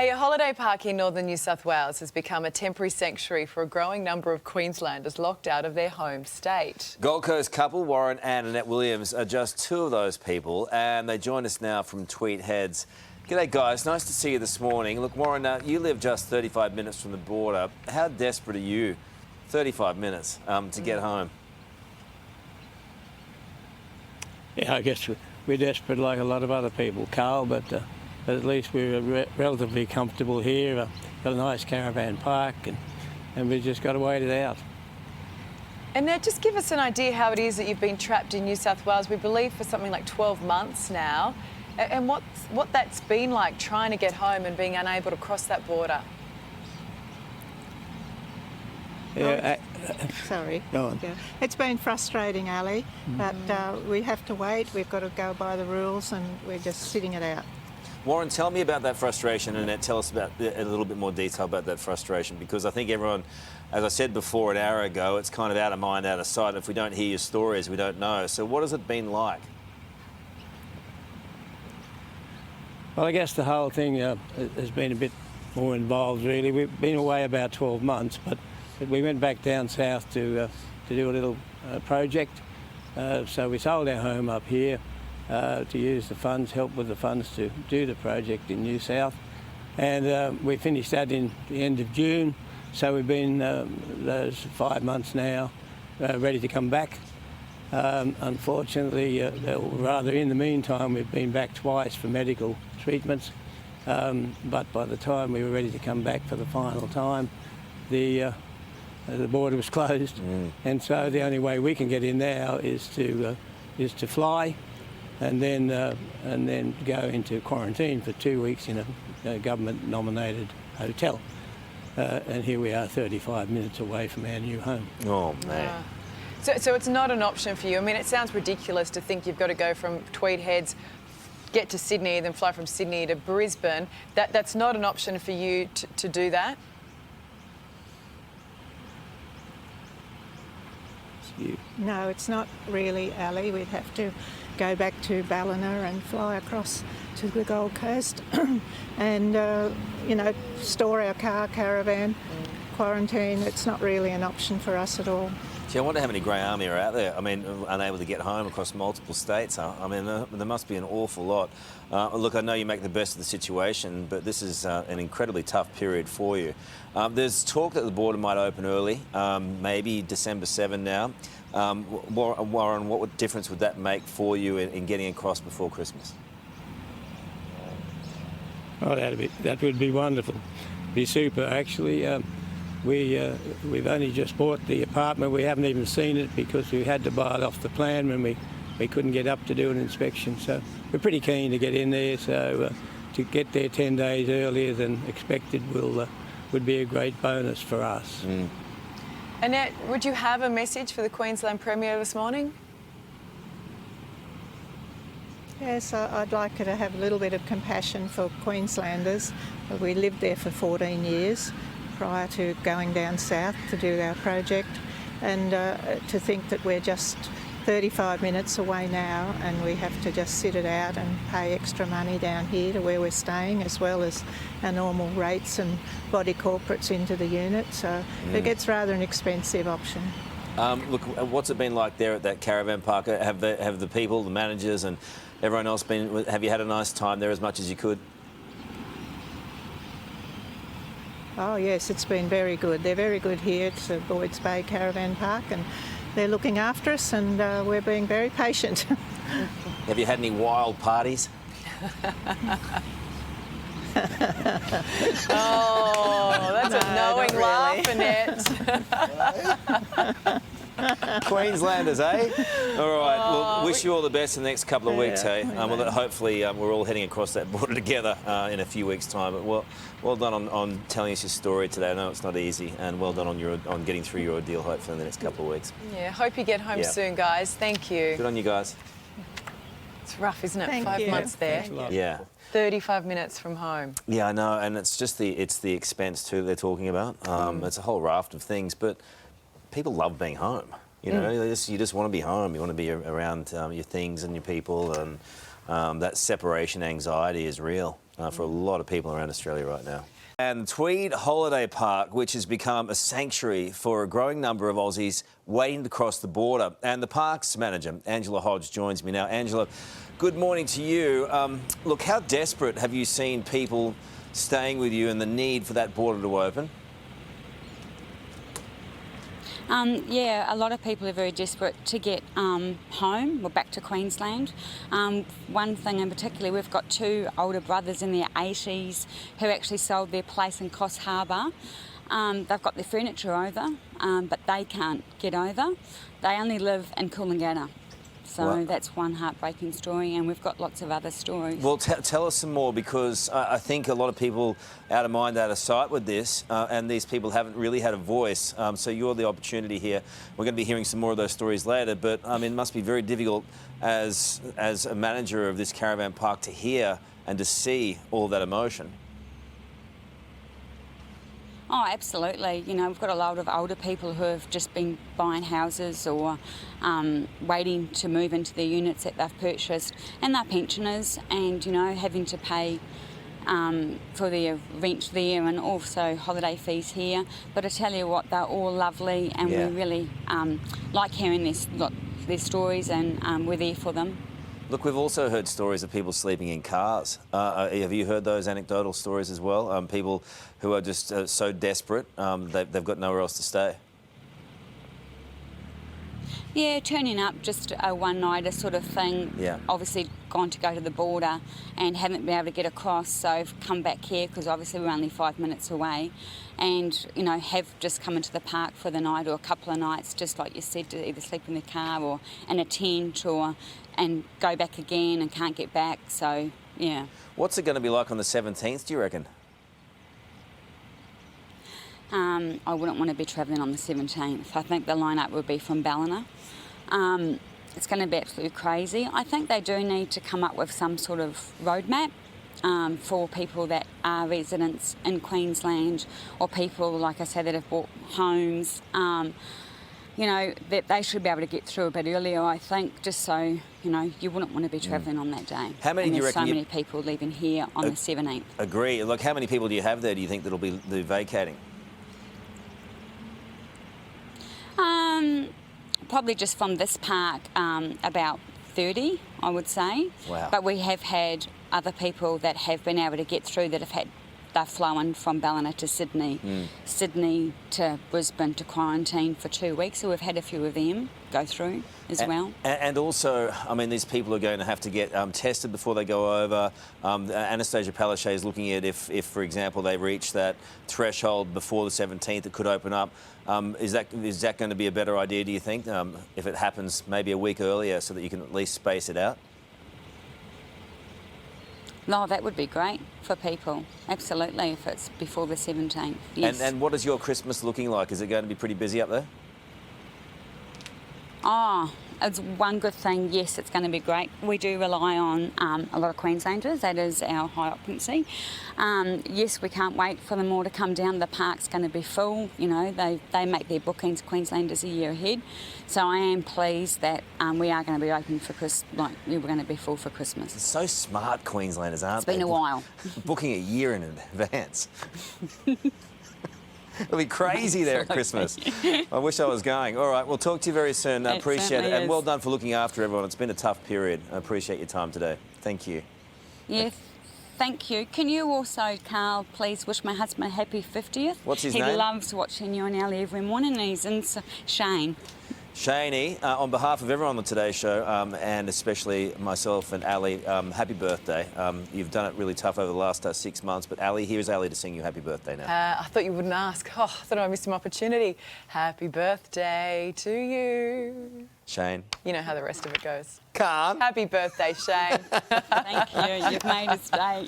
Hey, a holiday park in northern New South Wales has become a temporary sanctuary for a growing number of Queenslanders locked out of their home state. Gold Coast couple Warren and Annette Williams are just two of those people, and they join us now from Tweed Heads. G'day guys, nice to see you this morning. Look, Warren, you live just 35 minutes from the border. How desperate are you, 35 minutes, to get home? Yeah, I guess we're desperate like a lot of other people, Karl, but at least we're relatively comfortable here. Got a nice caravan park, and we've just got to wait it out. And now, just give us an idea how it is that you've been trapped in New South Wales, we believe for something like 12 months now, and what that's been like trying to get home and being unable to cross that border. Yeah, Sorry. Go on. Yeah. It's been frustrating, Ali, but we have to wait. We've got to go by the rules, and we're just sitting it out. Warren, tell me about that frustration, and tell us about a little bit more detail about that frustration, because I think everyone, as I said before an hour ago, it's kind of out of mind, out of sight. If we don't hear your stories, we don't know. So what has it been like? Well, I guess the whole thing has been a bit more involved, really. We've been away about 12 months, but we went back down south to do a little project. So we sold our home up here to use the funds, help with the funds to do the project in New South. And we finished that in the end of June. So we've been those 5 months now ready to come back. Unfortunately, or rather in the meantime, we've been back twice for medical treatments. But by the time we were ready to come back for the final time, the border was closed, and so the only way we can get in now is to fly, and then go into quarantine for 2 weeks in a government-nominated hotel. And here we are, 35 minutes away from our new home. Oh man. So it's not an option for you. I mean, it sounds ridiculous to think you've got to go from Tweed Heads, get to Sydney, then fly from Sydney to Brisbane. That's not an option for you to do that? No, it's not really, Ali. We'd have to go back to Ballina and fly across to the Gold Coast and, store our caravan, quarantine. It's not really an option for us at all. Gee, I wonder how many Grey Army are out there. I mean, unable to get home across multiple states. I mean, there must be an awful lot. Look, I know you make the best of the situation, but this is an incredibly tough period for you. There's talk that the border might open early, maybe December 7 now. Warren, what difference would that make for you in getting across before Christmas? Oh, that would be wonderful. Be super, actually. We've only just bought the apartment. We haven't even seen it because we had to buy it off the plan when we couldn't get up to do an inspection. So we're pretty keen to get in there. So to get there 10 days earlier than expected would be a great bonus for us. Annette, would you have a message for the Queensland Premier this morning? Yes, I'd like her to have a little bit of compassion for Queenslanders. We lived there for 14 years. Prior to going down south to do our project, and to think that we're just 35 minutes away now and we have to just sit it out and pay extra money down here to where we're staying, as well as our normal rates and body corporates into the unit, so it gets rather an expensive option. Look, what's it been like there at that caravan park? Have the people, the managers and everyone else have you had a nice time there as much as you could? Oh yes, it's been very good. They're very good here at the Boyd's Bay Caravan Park, and they're looking after us, and we're being very patient. Have you had any wild parties? Oh, that's a knowing laugh, Annette. Queenslanders, eh? All right. Well, wish you all the best in the next couple of weeks, hey? Well, hopefully we're all heading across that border together in a few weeks' time. But well done on telling us your story today. I know it's not easy, and well done on getting through your ordeal, hopefully, in the next couple of weeks. Yeah, hope you get home soon, guys. Thank you. Good on you guys. It's rough, isn't it? Thank 5 you. months there. Yeah. 35 minutes from home. Yeah, I know, and it's just the expense too they're talking about. It's a whole raft of things, but people love being home. You know, you just want to be home. You want to be around your things and your people, and that separation anxiety is real. for a lot of people around Australia right now. And Tweed Holiday Park, which has become a sanctuary for a growing number of Aussies waiting to cross the border. And the park's manager, Angela Hodge, joins me now. Angela, good morning to you. Look, how desperate have you seen people staying with you and the need for that border to open? Yeah, a lot of people are very desperate to get home or back to Queensland. One thing in particular, we've got two older brothers in their 80s who actually sold their place in Coffs Harbour. They've got their furniture over, but they can't get over. They only live in Coolangatta. So that's one heartbreaking story, and we've got lots of other stories. Well, tell us some more, because I think a lot of people out of mind, out of sight with this, and these people haven't really had a voice. So you're the opportunity here. We're going to be hearing some more of those stories later, but I mean, it must be very difficult as a manager of this caravan park to hear and to see all that emotion. Oh, absolutely. You know, we've got a lot of older people who have just been buying houses or waiting to move into their units that they've purchased, and they're pensioners, and, you know, having to pay for their rent there and also holiday fees here. But I tell you what, they're all lovely, and we really like hearing their stories, and we're there for them. Look, we've also heard stories of people sleeping in cars. Have you heard those anecdotal stories as well? People who are just so desperate, they've got nowhere else to stay. Yeah, turning up just a one-nighter sort of thing. Yeah. Obviously gone to go to the border and haven't been able to get across, so I've come back here because obviously we're only 5 minutes away, and, you know, have just come into the park for the night or a couple of nights, just like you said, to either sleep in the car or in a tent and go back again and can't get back, so, yeah. What's it going to be like on the 17th, do you reckon? I wouldn't want to be travelling on the 17th. I think the line-up would be from Ballina. It's going to be absolutely crazy. I think they do need to come up with some sort of roadmap for people that are residents in Queensland, or people, like I said, that have bought homes. You know, that they should be able to get through a bit earlier, I think, just so, you know, you wouldn't want to be travelling on that day. How many do you reckon? There's so many people leaving here on the 17th. Agree. Look, how many people do you have there, do you think, that'll be vacating? Probably just from this park, about 30, I would say. Wow. But we have had other people that have been able to get through, that have they've flown from Ballina to Sydney, Sydney to Brisbane to quarantine for 2 weeks. So we've had a few of them go through as well. And also, I mean, these people are going to have to get tested before they go over. Anastasia Palaszczuk is looking at if, for example, they reach that threshold before the 17th, it could open up. Is that going to be a better idea, do you think, if it happens maybe a week earlier, so that you can at least space it out? No, that would be great for people, absolutely, if it's before the 17th, yes. And what is your Christmas looking like? Is it going to be pretty busy up there? Oh, it's one good thing, yes, it's going to be great. We do rely on a lot of Queenslanders, that is our high occupancy. Yes, we can't wait for them all to come down. The park's going to be full, you know, they make their bookings, Queenslanders, a year ahead. So I am pleased that we are going to be open for Christmas, like we're going to be full for Christmas. It's so smart, Queenslanders, aren't they? It's been a while. Booking a year in advance. It'll be crazy there at Christmas. I wish I was going. All right, we'll talk to you very soon. I appreciate it. And well done for looking after everyone. It's been a tough period. I appreciate your time today. Thank you. Yeah, thank you. Can you also, Karl, please wish my husband a happy 50th? What's his name? He loves watching you and Ali every morning, and he's in Shane. Shaney, on behalf of everyone on the Today Show, and especially myself and Ali, happy birthday. You've done it really tough over the last 6 months, but Ali, here's Ali to sing you happy birthday now. I thought you wouldn't ask. Oh, I thought I missed an opportunity. Happy birthday to you. Shane. You know how the rest of it goes. Can't. Happy birthday, Shane. Thank you. You've made his day.